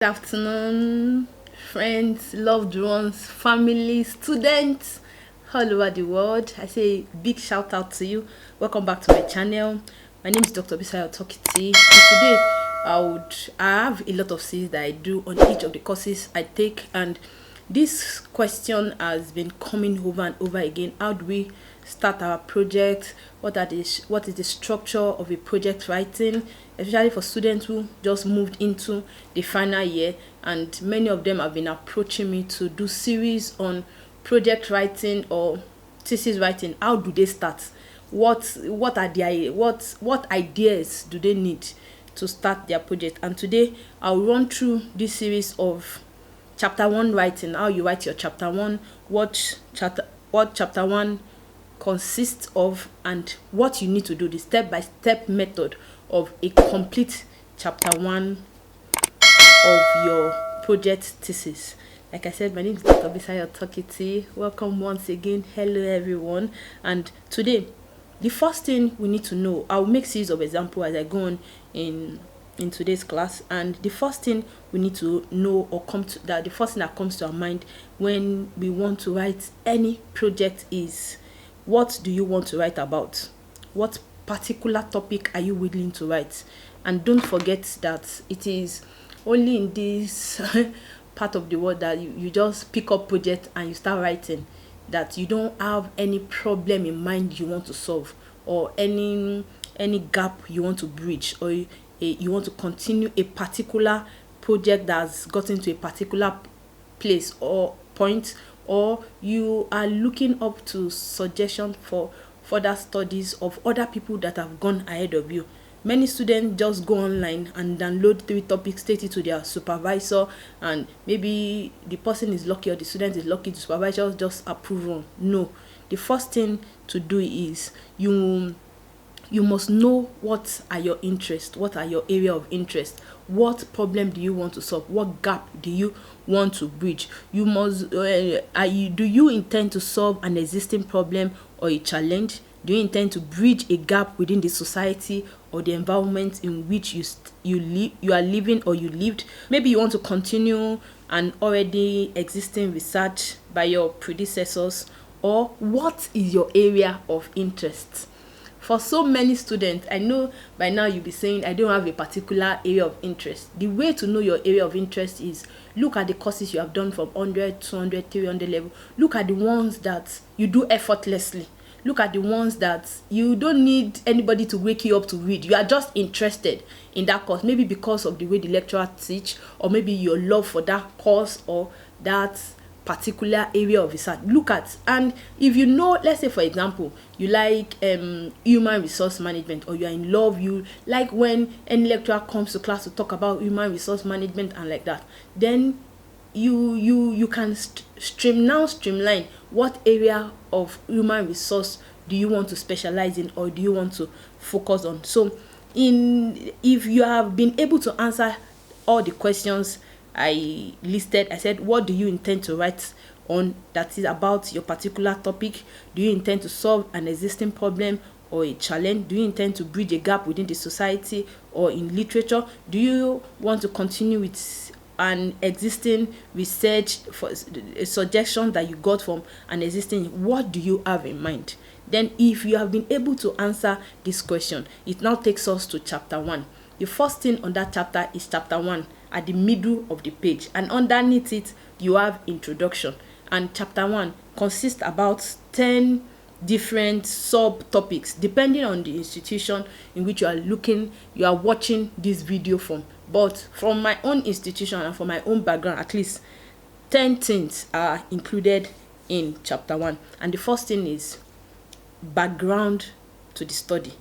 Good afternoon, friends, loved ones, family, students all over the world. I say big shout out to you. Welcome back to my channel. My name is Dr. Bisayo Tokiti, and today I have a lot of things that I do on each of the courses I take, and this question has been coming over and over again. How do we start our project? What is the structure of a project writing, especially for students who just moved into the final year, and many of them have been approaching me to do series on project writing or thesis writing. How do they start? What are their what ideas do they need to start their project? And today I'll run through this series of chapter 1 writing, how you write your chapter 1, what chapter 1 consists of, and what you need to do, the step-by-step method of a complete chapter 1 of your project thesis. Like I said, my name is Dr. Bisayo Tokiti. Welcome once again. Hello everyone. And today, the first thing we need to know, I'll make series of example as I go on in today's class, and the first thing we need to know, or the first thing that comes to our mind when we want to write any project is, what do you want to write about? What particular topic are you willing to write? And don't forget that it is only in this part of the world that you just pick up project and you start writing, that you don't have any problem in mind you want to solve, or any gap you want to bridge, or you want to continue a particular project that's gotten to a particular place or point, or you are looking up to suggestion for further studies of other people that have gone ahead of you. Many students just go online and download 3 topics, state it to their supervisor, and maybe the person is lucky or the student is lucky, the supervisor just approve on. No, the first thing to do is you must know what are your interests, what are your area of interest, what problem do you want to solve, what gap do you want to bridge. You must do you intend to solve an existing problem or a challenge? Do you intend to bridge a gap within the society or the environment in which you are living or you lived? Maybe you want to continue an already existing research by your predecessors, or what is your area of interest? For so many students, I know by now you'll be saying, I don't have a particular area of interest. The way to know your area of interest is look at the courses you have done from 100, 200, 300 level. Look at the ones that you do effortlessly. Look at the ones that you don't need anybody to wake you up to read. You are just interested in that course, maybe because of the way the lecturer teach, or maybe your love for that course or that particular area of research. Look at, and if you know, let's say for example, you like human resource management, or you are in love, you like when any lecturer comes to class to talk about human resource management and like that, then you can streamline what area of human resource do you want to specialize in, or do you want to focus on. So if you have been able to answer all the questions I listed, I said, what do you intend to write on that is about your particular topic? Do you intend to solve an existing problem or a challenge? Do you intend to bridge a gap within the society or in literature? Do you want to continue with an existing research for a suggestion that you got from an existing? What do you have in mind? Then if you have been able to answer this question, it now takes us to chapter 1. The first thing on that chapter is chapter 1 at the middle of the page, and underneath it you have introduction. And chapter 1 consists about 10 different subtopics depending on the institution in which you are watching this video from. But from my own institution and from my own background, at least 10 things are included in chapter 1. And the first thing is background to the study.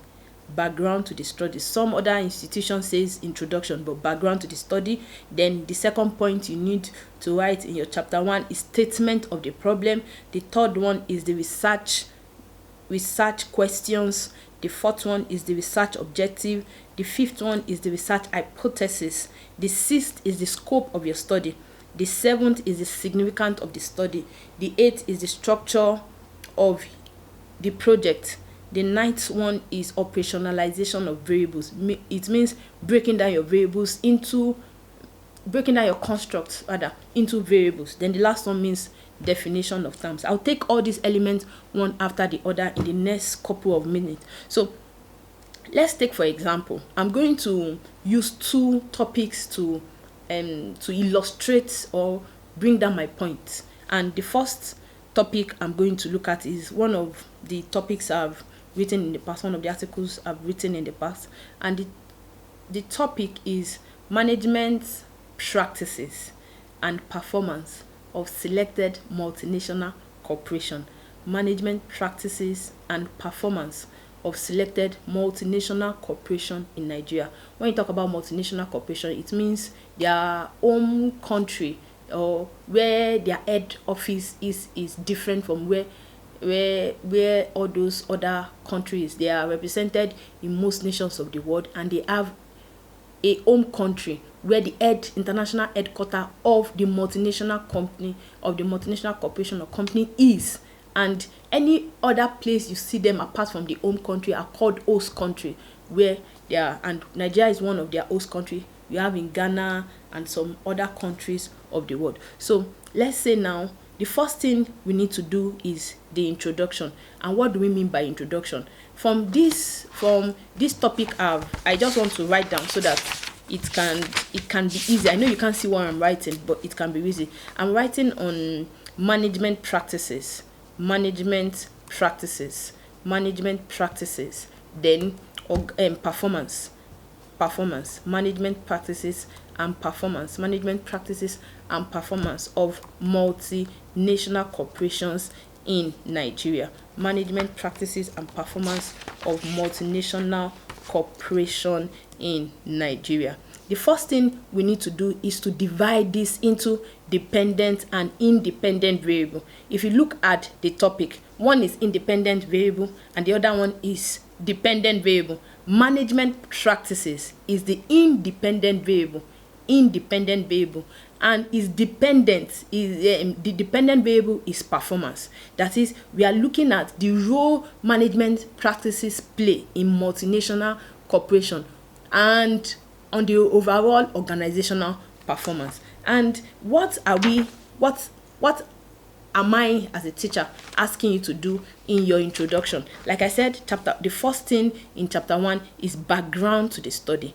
Background to the study. Some other institution says introduction, but background to the study. Then the second point you need to write in your chapter 1 is statement of the problem. The third one is the research questions. The fourth one is the research objective. The fifth one is the research hypothesis. The sixth is the scope of your study. The seventh is the significance of the study. The eighth is the structure of the project. The ninth one is operationalization of variables. It means breaking down your variables into breaking down your constructs rather into variables. Then the last one means definition of terms. I'll take all these elements one after the other in the next couple of minutes. So let's take, for example, I'm going to use two topics to illustrate or bring down my point. And the first topic I'm going to look at is one of the topics I've written in the past, one of the articles I've written in the past, and the topic is management practices and performance of selected multinational corporation. Management practices and performance of selected multinational corporation in Nigeria. When you talk about multinational corporation, it means their home country or where their head office is different from where all those other countries. They are represented in most nations of the world, and they have a home country where the international headquarters of the multinational company, of the multinational corporation or company is. And any other place you see them apart from the home country are called host country, where they are. And Nigeria is one of their host country. You have in Ghana and some other countries of the world. So let's say now the first thing we need to do is the introduction. And what do we mean by introduction? From this topic, I just want to write down so that it can be easy. I know you can't see what I'm writing, but it can be easy. I'm writing on management practices, then performance, management practices and performance of multinational corporations in Nigeria. Management practices and performance of multinational corporation in Nigeria. The first thing we need to do is to divide this into dependent and independent variable. If you look at the topic, one is independent variable and the other one is dependent variable. Management practices is the independent variable, and is dependent is the dependent variable is performance. That is, we are looking at the role management practices play in multinational corporation and on the overall organizational performance. And what am I as a teacher asking you to do in your introduction? Like I said, the first thing in chapter 1 is background to the study.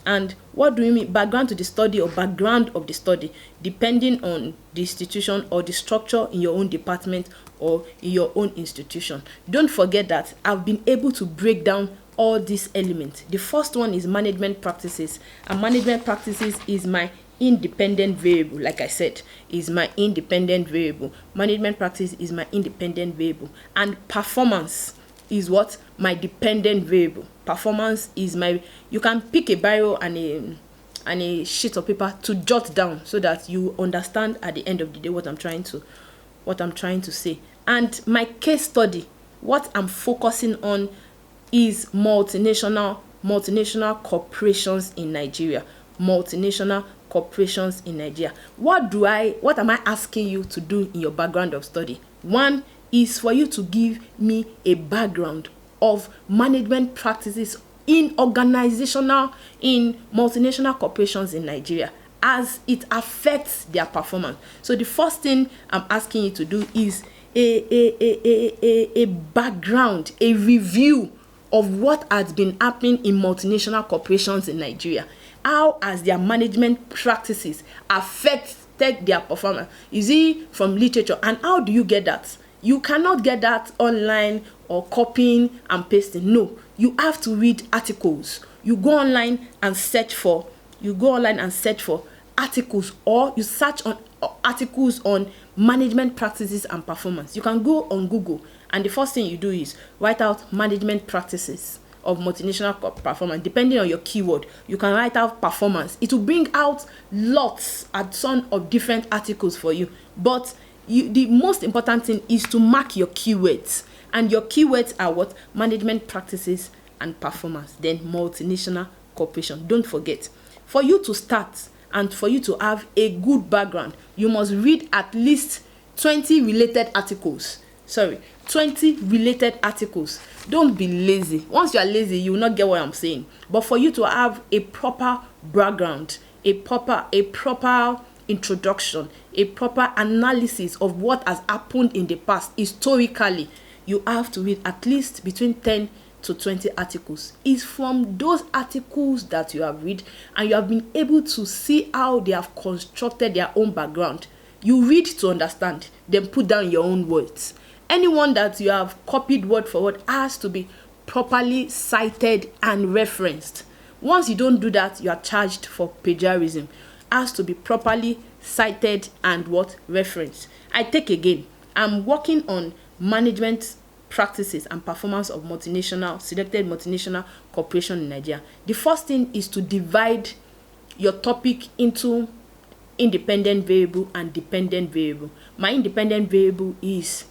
And what do we mean background to the study or background of the study? Depending on the institution or the structure in your own department or in your own institution. Don't forget that I've been able to break down all these elements. The first one is management practices, and management practices is my independent variable. Like I said, is my independent variable. Management practice is my independent variable, and performance is what? My dependent variable. Performance is my, you can pick a biro and a sheet of paper to jot down so that you understand at the end of the day what I'm trying to say. And my case study, what I'm focusing on is multinational corporations in Nigeria. Multinational corporations in Nigeria. What am I asking you to do in your background of study? One is for you to give me a background of management practices in multinational corporations in Nigeria as it affects their performance. So the first thing I'm asking you to do is a background, a review of what has been happening in multinational corporations in Nigeria. How has their management practices affected their performance? Is it from literature? And how do you get that? You cannot get that online or copying and pasting. No, you have to read articles. You go online and search for articles, or you search on articles on management practices and performance. You can go on Google, and the first thing you do is write out management practices of multinational performance. Depending on your keyword, you can write out performance. It will bring out lots and ton of different articles for you. But the most important thing is to mark your keywords. And your keywords are what? Management practices and performance. Then multinational corporation. Don't forget, for you to start and for you to have a good background, you must read at least 20 related articles. 20 related articles. Don't be lazy. Once you are lazy, you will not get what I'm saying. But for you to have a proper background, a proper introduction, a proper analysis of what has happened in the past historically, you have to read at least between 10 to 20 articles. It's from those articles that you have read and you have been able to see how they have constructed their own background. You read to understand, then put down your own words. Anyone that you have copied word for word has to be properly cited and referenced. Once you don't do that, you are charged for plagiarism. Has to be properly cited and referenced. I take again. I'm working on management practices and performance of selected multinational corporation in Nigeria. The first thing is to divide your topic into independent variable and dependent variable. My independent variable is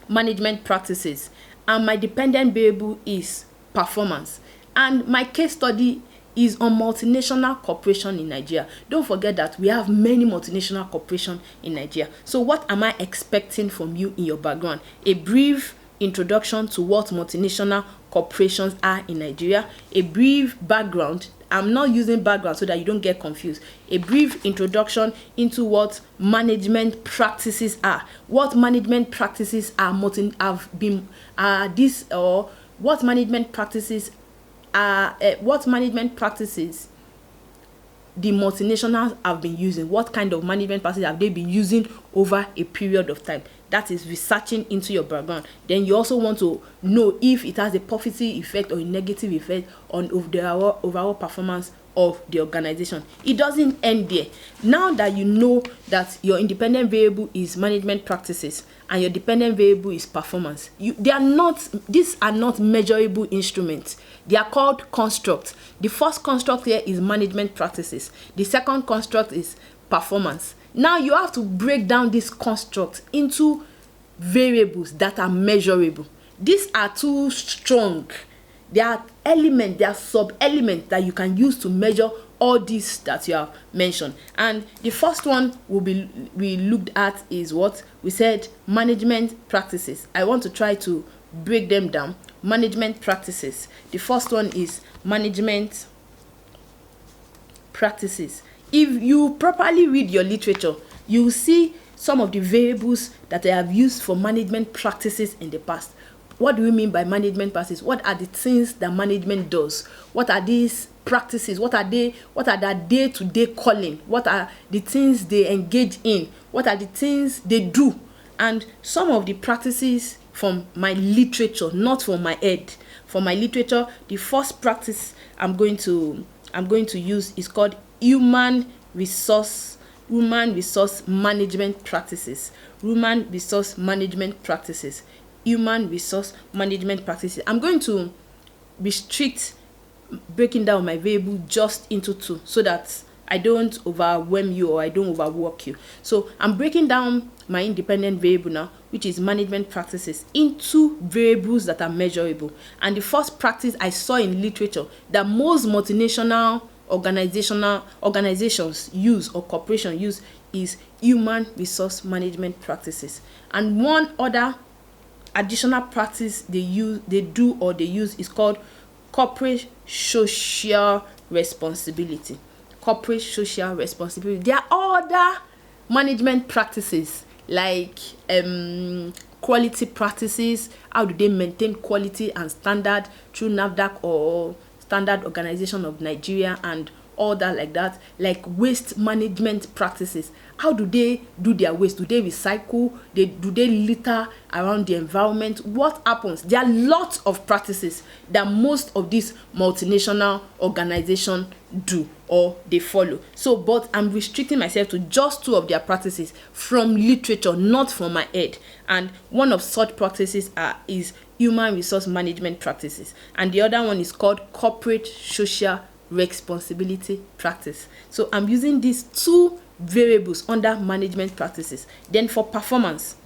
management practices and my dependent variable is performance. And my case study is on multinational corporation in Nigeria. Don't forget that we have many multinational corporation in Nigeria. So what am I expecting from you in your background? A brief introduction to what multinational corporations are in Nigeria, a brief background. I'm not using background so that you don't get confused. A brief introduction into what management practices are. What management practices are what management practices the multinationals have been using. What kind of management practices have they been using over a period of time? That is researching into your background. Then you also want to know if it has a positive effect or a negative effect on the overall performance of the organization. It doesn't end there. Now that you know that your independent variable is management practices and your dependent variable is performance, these are not measurable instruments. They are called constructs. The first construct here is management practices. The second construct is performance. Now you have to break down this construct into variables that are measurable. These are too strong. There are elements, there are sub-elements that you can use to measure all these that you have mentioned. And the first one we looked at is what we said, management practices. I want to try to break them down. Management practices. The first one is management practices. If you properly read your literature, you will see some of the variables that I have used for management practices in the past. What do we mean by management practices? What are the things that management does? What are these practices? What are their day-to-day calling? What are the things they engage in? What are the things they do? And some of the practices from my literature, not from my head. For my literature, the first practice I'm going to use is called human resource management practices. Human resource management practices. Human resource management practices. I'm going to restrict breaking down my variable just into two so that I don't overwhelm you or I don't overwork you. So I'm breaking down my independent variable now, which is management practices, into variables that are measurable. And the first practice I saw in literature that most multinational organizations use or corporations use is human resource management practices. And one other additional practice they use is called corporate social responsibility. Corporate social responsibility. There are other management practices like quality practices. How do they maintain quality and standard through NAFDAC or Standard Organization of Nigeria and all that like that, like waste management practices. How do they do their waste? Do they recycle? Do they litter around the environment? What happens? There are lots of practices that most of these multinational organizations do or they follow. So, but I'm restricting myself to just two of their practices from literature, not from my head. And one of such practices is human resource management practices, and the other one is called corporate social responsibility practice. So I'm using these two variables under management practices. Then for performance,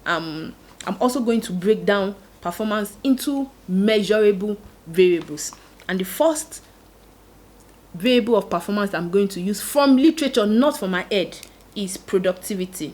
I'm also going to break down performance into measurable variables. And the first variable of performance I'm going to use from literature, not from my head, is productivity.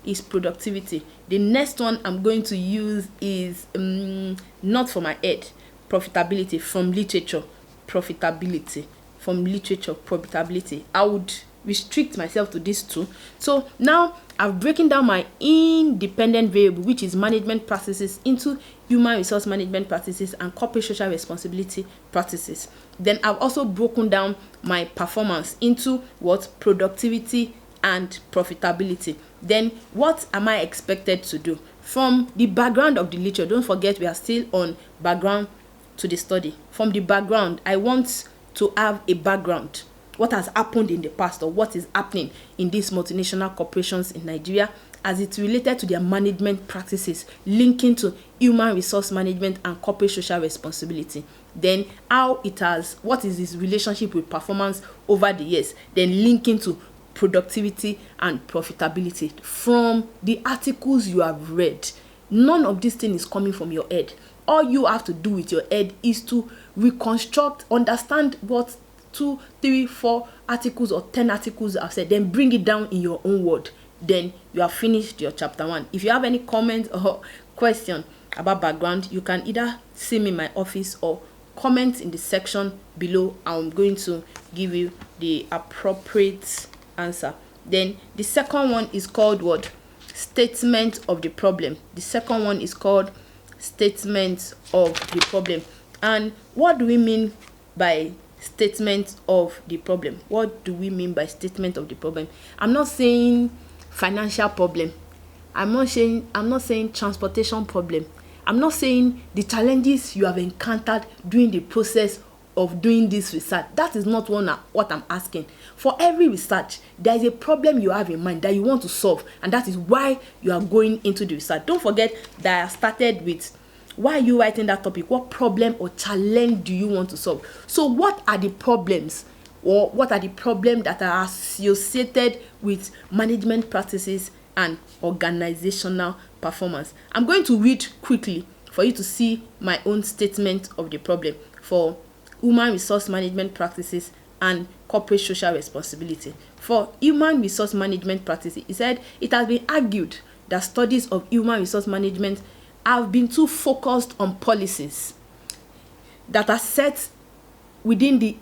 is productivity. The next one I'm going to use is not for my head, profitability from literature. Profitability from literature, profitability. I would restrict myself to these two. So now I've broken down my independent variable, which is management practices, into human resource management practices and corporate social responsibility practices. Then I've also broken down my performance into what? Productivity and profitability. Then what am I expected to do? From the background of the literature, don't forget we are still on background to the study. From the background, I want to have a background. What has happened in the past, or what is happening in these multinational corporations in Nigeria as it's related to their management practices, linking to human resource management and corporate social responsibility. Then what is its relationship with performance over the years, then linking to productivity and profitability from the articles you have read. None of this thing is coming from your head. All you have to do with your head is to reconstruct, understand what 2, 3, 4 articles or 10 articles I've said, then bring it down in your own word. Then you have finished your chapter 1. If you have any comment or question about background, you can either see me in my office or comment in the section below. I'm going to give you the appropriate answer. Then the second one is called what? Statement of the problem. The second one is called statement of the problem. And what do we mean by statement of the problem? What do we mean by statement of the problem? I'm not saying financial problem. I'm not saying transportation problem. I'm not saying the challenges you have encountered during the process of doing this research. That is not what I'm asking. For every research, there is a problem you have in mind that you want to solve, and that is why you are going into the research. Don't forget that I started with, why are you writing that topic? What problem or challenge do you want to solve? So what are the problems, or what are the problems that are associated with management practices and organizational performance? I'm going to read quickly for you to see my own statement of the problem for human resource management practices and corporate social responsibility. For human resource management practices, it said it has been argued that studies of human resource management have been too focused on policies that are set within the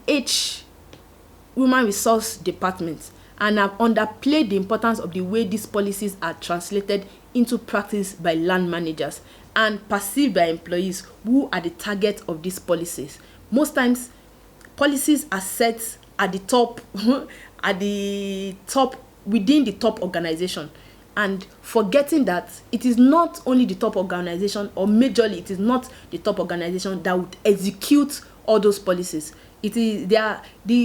human resource department and have underplayed the importance of the way these policies are translated into practice by land managers and perceived by employees who are the target of these policies. Most times, policies are set at the top, within the top organization, and forgetting that it is not only the top organization, or majorly it is not the top organization that would execute all those policies. The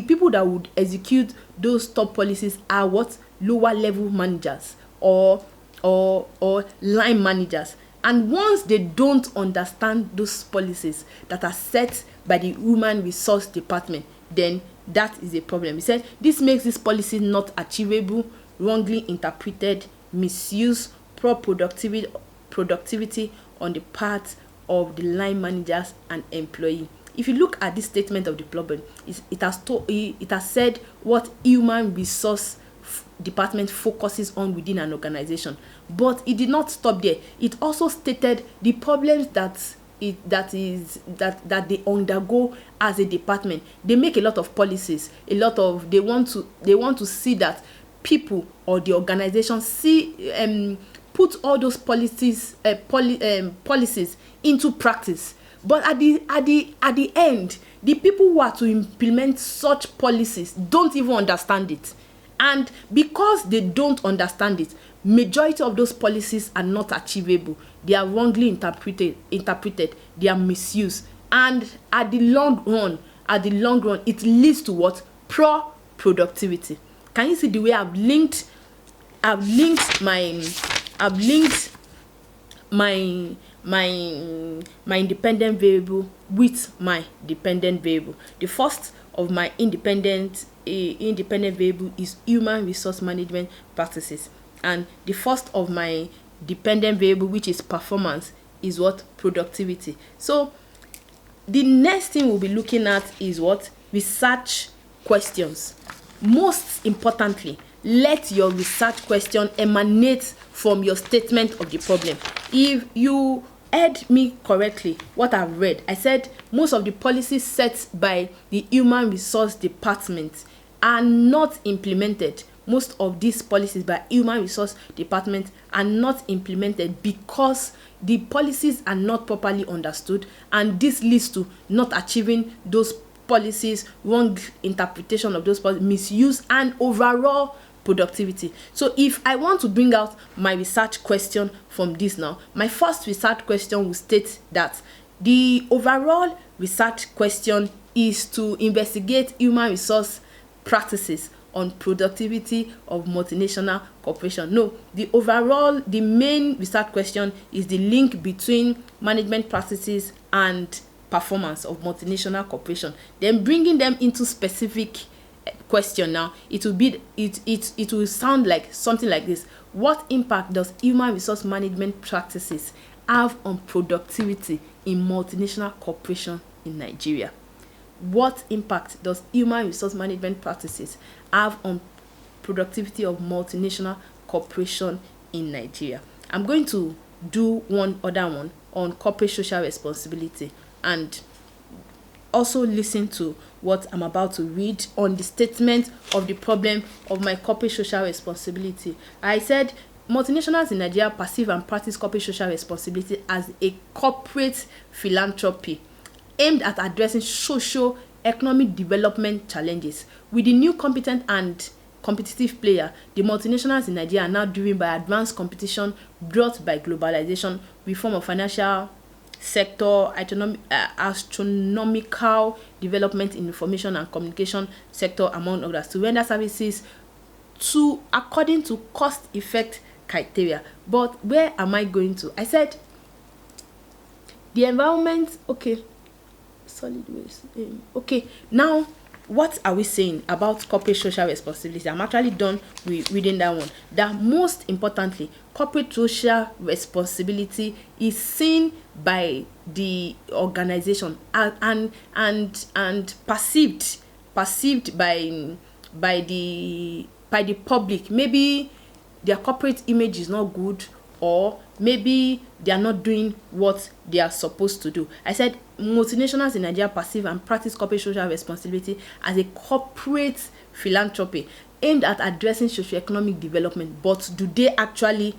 people that would execute those top policies are what? Lower level managers or line managers. And once they don't understand those policies that are set by the human resource department, then that is a problem. He said this makes this policy not achievable, wrongly interpreted, misuse, poor productivity on the part of the line managers and employee. If you look at this statement of the problem, it has said what human resource department focuses on within an organization, but it did not stop there. It also stated the problems that they undergo as a department. They make a lot of policies. They want to see that people or the organization put all those policies into practice. But at the end, the people who are to implement such policies don't even understand it. And because they don't understand it, majority of those policies are not achievable. They are wrongly interpreted, they are misused. And at the long run, it leads to what? Poor productivity. Can you see the way I've linked my independent variable with my dependent variable? The first of my independent variable is human resource management practices, and the first of my dependent variable, which is performance, is what? Productivity. So the next thing we'll be looking at is what? Research questions. Most importantly, let your research question emanate from your statement of the problem. If you heard me correctly, what I've read, I said most of the policies set by the Human Resource Department are not implemented. Most of these policies by Human Resource Department are not implemented because the policies are not properly understood, and this leads to not achieving those policies, wrong interpretation of those policies, misuse, and overall productivity. So if I want to bring out my research question from this now, my first research question will state that the overall research question is to investigate human resource practices on productivity of multinational corporation. No, the main research question is the link between management practices and performance of multinational corporation. Then bringing them into specific question now, it will sound like something like this: what impact does human resource management practices have on productivity in multinational corporation in Nigeria? What impact does human resource management practices have on productivity of multinational corporation in Nigeria? I'm going to do one other one on corporate social responsibility, and also listen to what I'm about to read on the statement of the problem of my corporate social responsibility. I said multinationals in Nigeria perceive and practice corporate social responsibility as a corporate philanthropy aimed at addressing socio-economic development challenges. With the new competent and competitive player, the multinationals in Nigeria are now driven by advanced competition brought by globalization, reform of financial sector, astronomical development in information and communication sector, among others, to render services according to cost effect criteria. But where am I going to? I said the environment, okay, solid waste. Okay, now what are we saying about corporate social responsibility? I'm actually done with reading that one. That most importantly, corporate social responsibility is seen by the organization and perceived by the public. Maybe their corporate image is not good, or maybe they are not doing what they are supposed to do. I said multinationals in Nigeria perceive and practice corporate social responsibility as a corporate philanthropy aimed at addressing socioeconomic development. But do they actually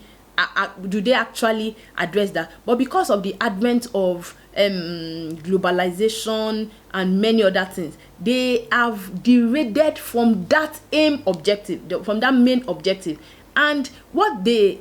address that? But because of the advent of globalization and many other things, they have derailed from that main objective. And what they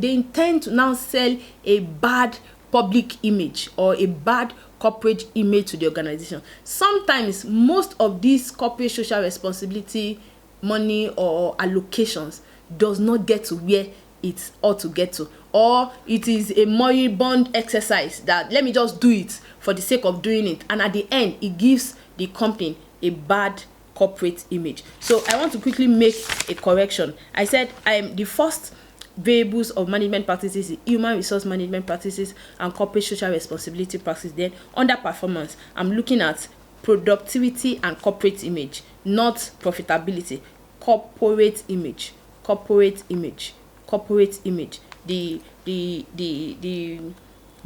intend to now sell a bad public image or a bad corporate image to the organization. Sometimes most of these corporate social responsibility money or allocations does not get to where it ought to get to, or it is a moribund exercise that let me just do it for the sake of doing it, and at the end it gives the company a bad corporate image. So I want to quickly make a correction. I said the first variables of management practices is human resource management practices and corporate social responsibility practices. Then under performance, I'm looking at productivity and corporate image, not profitability. Corporate image.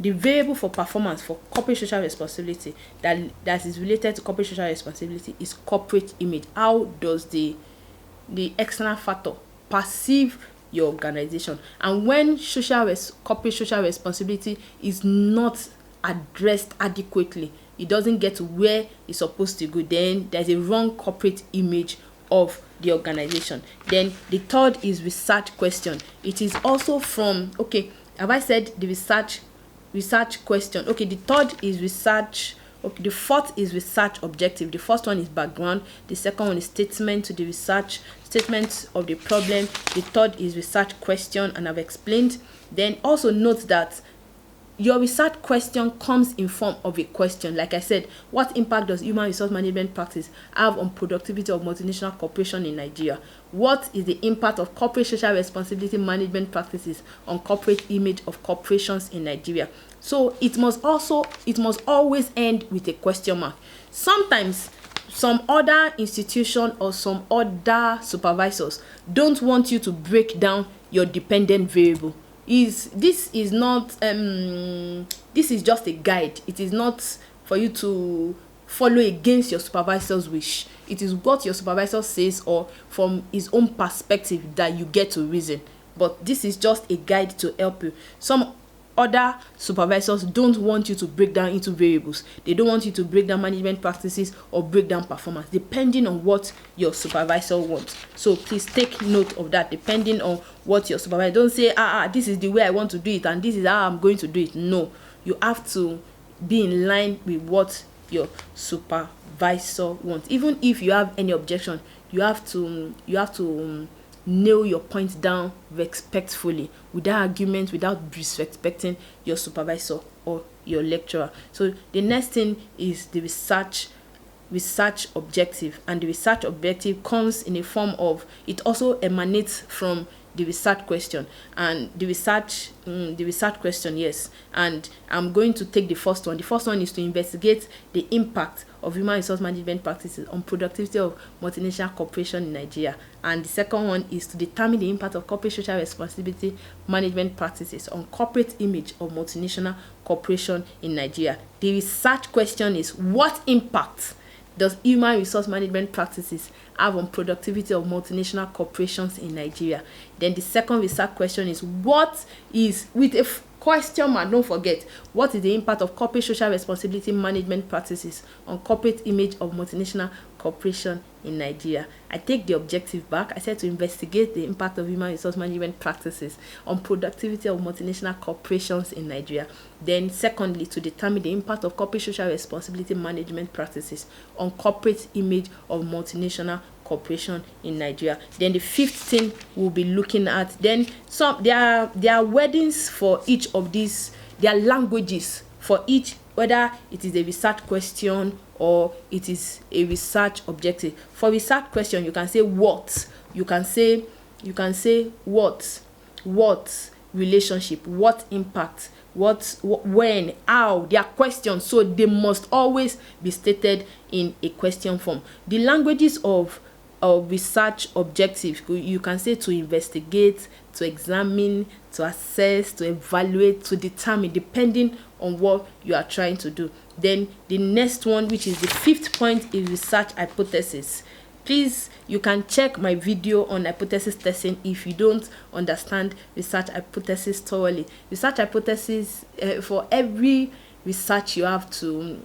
The variable for performance for corporate social responsibility that is related to corporate social responsibility is corporate image. How does the external factor perceive your organization? And when corporate social responsibility is not addressed adequately, it doesn't get to where it's supposed to go, then there's a wrong corporate image of the organization. Then the third is research question. It is also from, okay, have I said the research question? Okay, the third is research. Okay, the fourth is research objective. The first one is background. The second one is statement of the problem. The third is research question, and I've explained. Then also note that your research question comes in form of a question. Like I said, what impact does human resource management practice have on productivity of multinational corporation in Nigeria? What is the impact of corporate social responsibility management practices on corporate image of corporations in Nigeria? So it must always end with a question mark. Sometimes some other institution or some other supervisors don't want you to break down your dependent variable. This is not this is just a guide. It is not for you to follow against your supervisor's wish. It is what your supervisor says or from his own perspective that you get to reason. But this is just a guide to help you. Some other supervisors don't want you to break down into variables. They don't want you to break down management practices or break down performance, depending on what your supervisor wants. So please take note of that, depending on what your supervisor. Don't say, this is the way I want to do it and this is how I'm going to do it. No, you have to be in line with what your supervisor wants. Even if you have any objection, you have to nail your point down respectfully, without argument, without disrespecting your supervisor or your lecturer. So the next thing is the research objective, and the research objective comes in a form of, it also emanates from the research question, and the research question, yes. And I'm going to take the first one. The first one is to investigate the impact of human resource management practices on productivity of multinational corporation in Nigeria. And the second one is to determine the impact of corporate social responsibility management practices on corporate image of multinational corporation in Nigeria. The research question is, what impact does human resource management practices have on productivity of multinational corporations in Nigeria? Then the second research question is, what is, with a question mark, don't forget, what is the impact of corporate social responsibility management practices on corporate image of multinational corporation in Nigeria? I take the objective back. I said to investigate the impact of human resource management practices on productivity of multinational corporations in Nigeria. Then secondly, to determine the impact of corporate social responsibility management practices on corporate image of multinational corporation in Nigeria. Then the fifth thing we'll be looking at, then there are wordings for each of these, there are languages for each, whether it is a research question or it is a research objective. For research question, you can say what, you can say what relationship, what impact, what, when, how. They are questions, so they must always be stated in a question form. The languages of research objective, you can say to investigate, to examine, to assess, to evaluate, to determine, depending on what you are trying to do. Then the next one, which is the fifth point, is research hypothesis. Please, you can check my video on hypothesis testing if you don't understand research hypothesis thoroughly. Research hypothesis, for every research you have to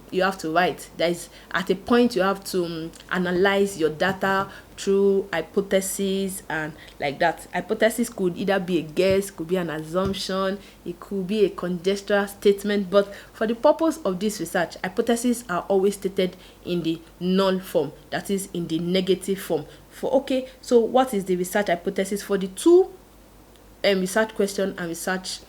write, there is at a point you have to analyze your data through hypothesis, and like that. Hypothesis could either be a guess, could be an assumption, it could be a conjectural statement, but for the purpose of this research, hypotheses are always stated in the null form, that is in the negative form. So what is the research hypothesis for the two research question and research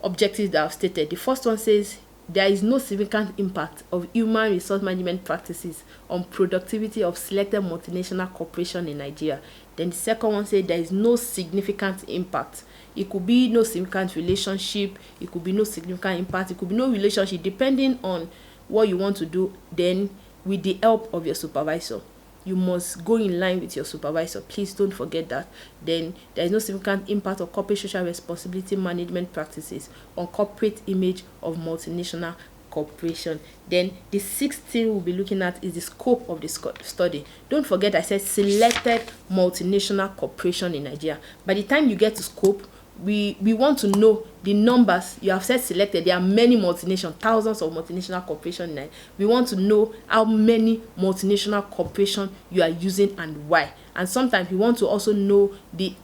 objectives that I've stated? The first one says there is no significant impact of human resource management practices on productivity of selected multinational corporation in Nigeria. Then the second one says there is no significant impact. It could be no significant relationship, it could be no significant impact, it could be no relationship, depending on what you want to do. Then with the help of your supervisor, you must go in line with your supervisor. Please don't forget that. Then there is no significant impact of corporate social responsibility management practices on corporate image of multinational corporation. Then the sixth thing we'll be looking at is the scope of the study. Don't forget I said selected multinational corporation in Nigeria. By the time you get to scope, we want to know the numbers. You have said selected, there are many multinational, thousands of multinational corporations in Nigeria. We want to know how many multinational corporations you are using and why. And sometimes we want to also know the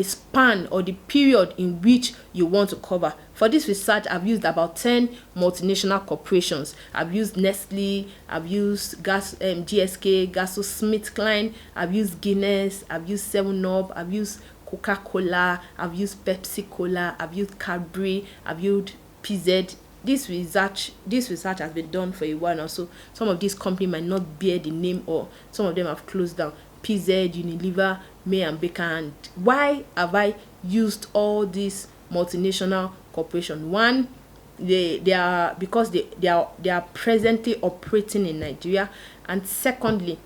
span or the period in which you want to cover. For this research, I've used about 10 multinational corporations. I've used Nestle, I've used GSK, GlaxoSmithKline, I've used Guinness, I've used 7-Up, I've used Coca-Cola, I've used Pepsi-Cola, I've used Cadbury, I've used PZ. This research has been done for a while now, so some of these companies might not bear the name, or some of them have closed down. PZ, Unilever, May and Baker. And why have I used all these multinational corporations? One, they are, because they are presently operating in Nigeria. And secondly,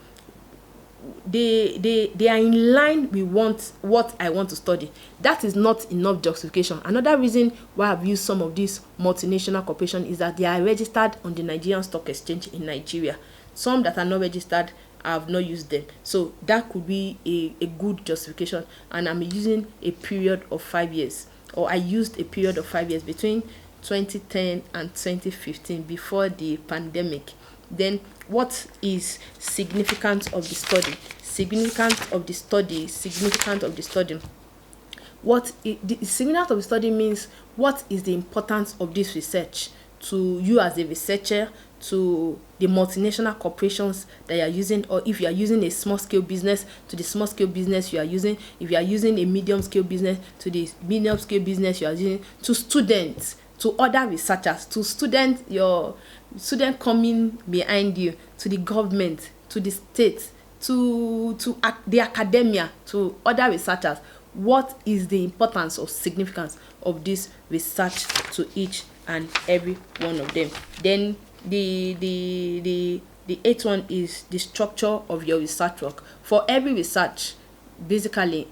they are in line with what I want to study. That is not enough justification. Another reason why I've used some of these multinational corporations is that they are registered on the Nigerian Stock Exchange in Nigeria. Some that are not registered, I have not used them. So that could be a good justification. And I'm using a period of 5 years, or I used a period of 5 years between 2010 and 2015, before the pandemic. Then what is significance of the study? The significance of the study means, what is the importance of this research to you as a researcher, to the multinational corporations that you are using, or if you are using a small scale business, to the small scale business you are using, if you are using a medium scale business, to the medium scale business you are using, to students, to other researchers, to students, your student coming behind you, to the government, to the state, to the academia, to other researchers. What is the importance or significance of this research to each and every one of them? Then the eighth one is the structure of your research work. For every research, basically,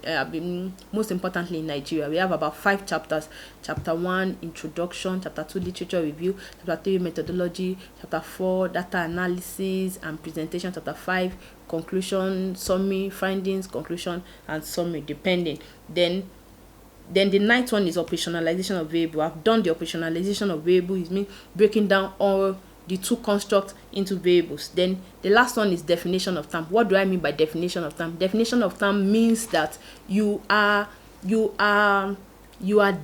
most importantly in Nigeria, we have about 5 chapters. Chapter 1, introduction. Chapter 2, literature review. Chapter 3, methodology. Chapter 4, data analysis and presentation. Chapter 5, conclusion, summary, findings, conclusion, and summary, depending. Then the ninth one is operationalization of variable. I've done the operationalization of variable. It means breaking down all the 2 constructs into variables. Then the last one is definition of term. What do I mean by definition of term? Definition of term means that you are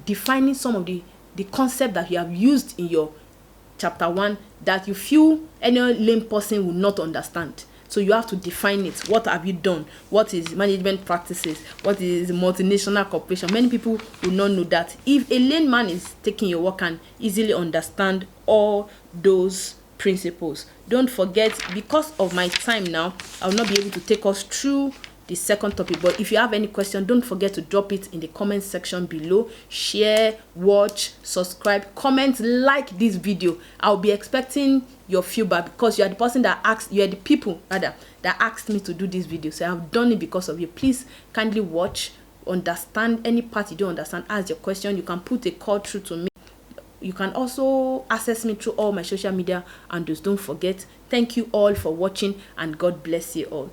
defining some of the concept that you have used in your chapter 1 that you feel any lame person will not understand. So you have to define it. What have you done? What is management practices? What is multinational corporation? Many people will not know that. If a layman is taking your work and easily understand all those principles. Don't forget, because of my time now, I will not be able to take us through the second topic. But if you have any question, don't forget to drop it in the comment section below. Share, watch, subscribe, comment, like this video. I'll be expecting your feedback, because you are the person that asked, you are the people rather that asked me to do this video. So I've done it because of you. Please kindly watch, understand any part you don't understand, ask your question. You can put a call through to me. You can also access me through all my social media handles. Don't forget. Thank you all for watching, and God bless you all.